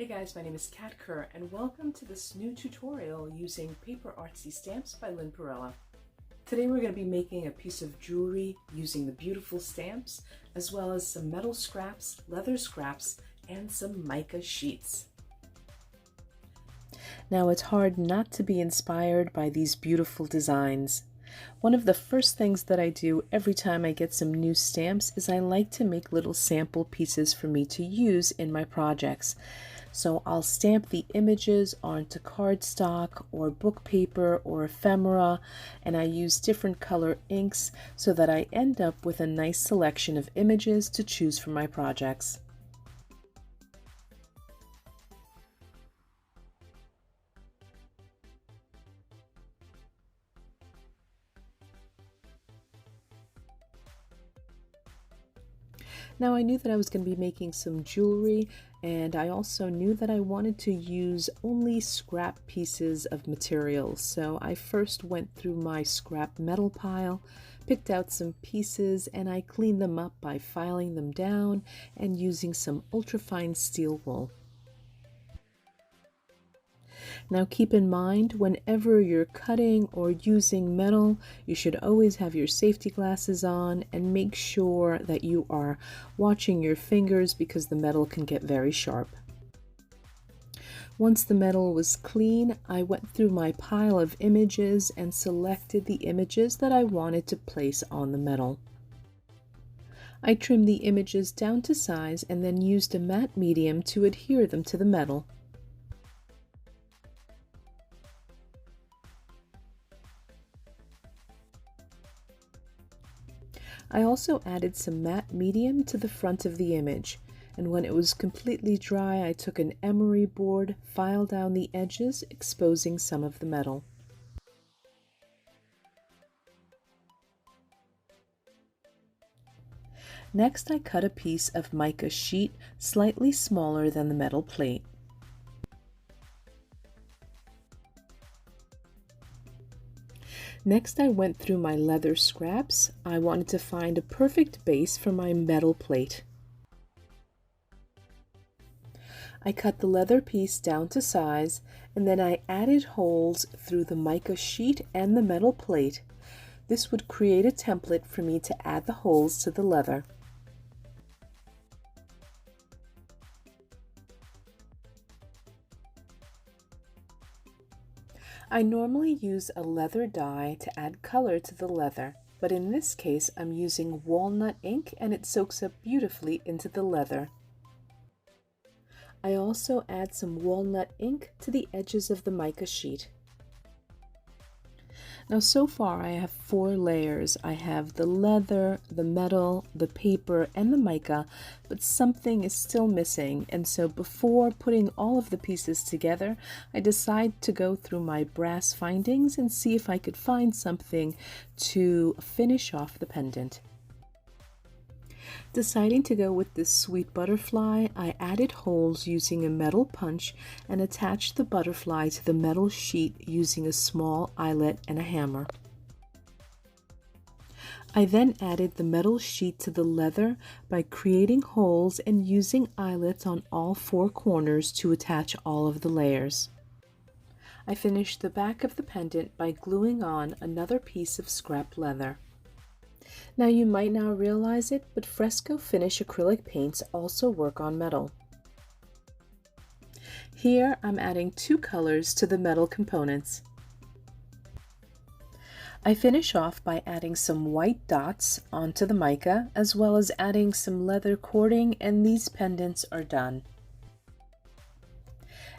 Hey guys, my name is Kerr and welcome to this new tutorial using PaperArtsy stamps by Lynne Perrella. Today we're going to be making a piece of jewelry using the beautiful stamps as well as some metal scraps, leather scraps, and some mica sheets. Now it's hard not to be inspired by these beautiful designs. One of the first things that I do every time I get some new stamps is I like to make little sample pieces for me to use in my projects. So I'll stamp the images onto cardstock or book paper or ephemera, and I use different color inks so that I end up with a nice selection of images to choose from my projects. Now I knew that I was going to be making some jewelry, and I also knew that I wanted to use only scrap pieces of material. So I first went through my scrap metal pile, picked out some pieces, and I cleaned them up by filing them down and using some ultrafine steel wool. Now keep in mind, whenever you're cutting or using metal, you should always have your safety glasses on and make sure that you are watching your fingers because the metal can get very sharp. Once the metal was clean, I went through my pile of images and selected the images that I wanted to place on the metal. I trimmed the images down to size and then used a matte medium to adhere them to the metal. I also added some matte medium to the front of the image, and when it was completely dry, I took an emery board, filed down the edges, exposing some of the metal. Next, I cut a piece of mica sheet slightly smaller than the metal plate. Next, I went through my leather scraps. I wanted to find a perfect base for my metal plate. I cut the leather piece down to size, and then I added holes through the mica sheet and the metal plate. This would create a template for me to add the holes to the leather. I normally use a leather dye to add color to the leather, but in this case I'm using walnut ink and it soaks up beautifully into the leather. I also add some walnut ink to the edges of the mica sheet. Now so far I have 4 layers. I have the leather, the metal, the paper, and the mica, but something is still missing, and so before putting all of the pieces together, I decide to go through my brass findings and see if I could find something to finish off the pendant. Deciding to go with this sweet butterfly, I added holes using a metal punch and attached the butterfly to the metal sheet using a small eyelet and a hammer. I then added the metal sheet to the leather by creating holes and using eyelets on all 4 corners to attach all of the layers. I finished the back of the pendant by gluing on another piece of scrap leather. Now you might not realize it, but fresco finish acrylic paints also work on metal. Here I'm adding 2 colors to the metal components. I finish off by adding some white dots onto the mica, as well as adding some leather cording, and these pendants are done.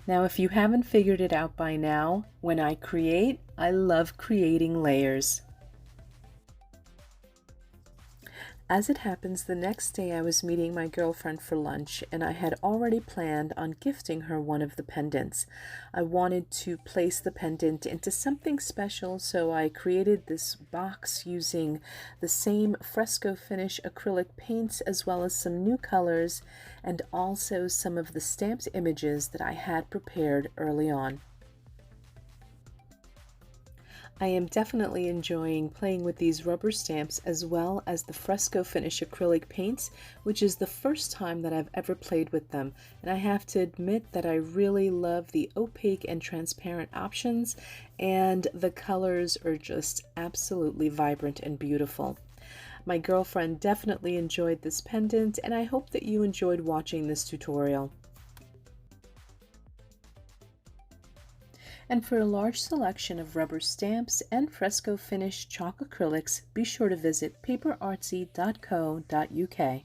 Now if you haven't figured it out by now, when I create, I love creating layers. As it happens, the next day I was meeting my girlfriend for lunch, and I had already planned on gifting her one of the pendants. I wanted to place the pendant into something special, so I created this box using the same fresco finish acrylic paints as well as some new colors and also some of the stamped images that I had prepared early on. I am definitely enjoying playing with these rubber stamps as well as the fresco finish acrylic paints, which is the first time that I've ever played with them. And I have to admit that I really love the opaque and transparent options, and the colors are just absolutely vibrant and beautiful. My girlfriend definitely enjoyed this pendant, and I hope that you enjoyed watching this tutorial. And for a large selection of rubber stamps and fresco finish chalk acrylics, be sure to visit paperartsy.co.uk.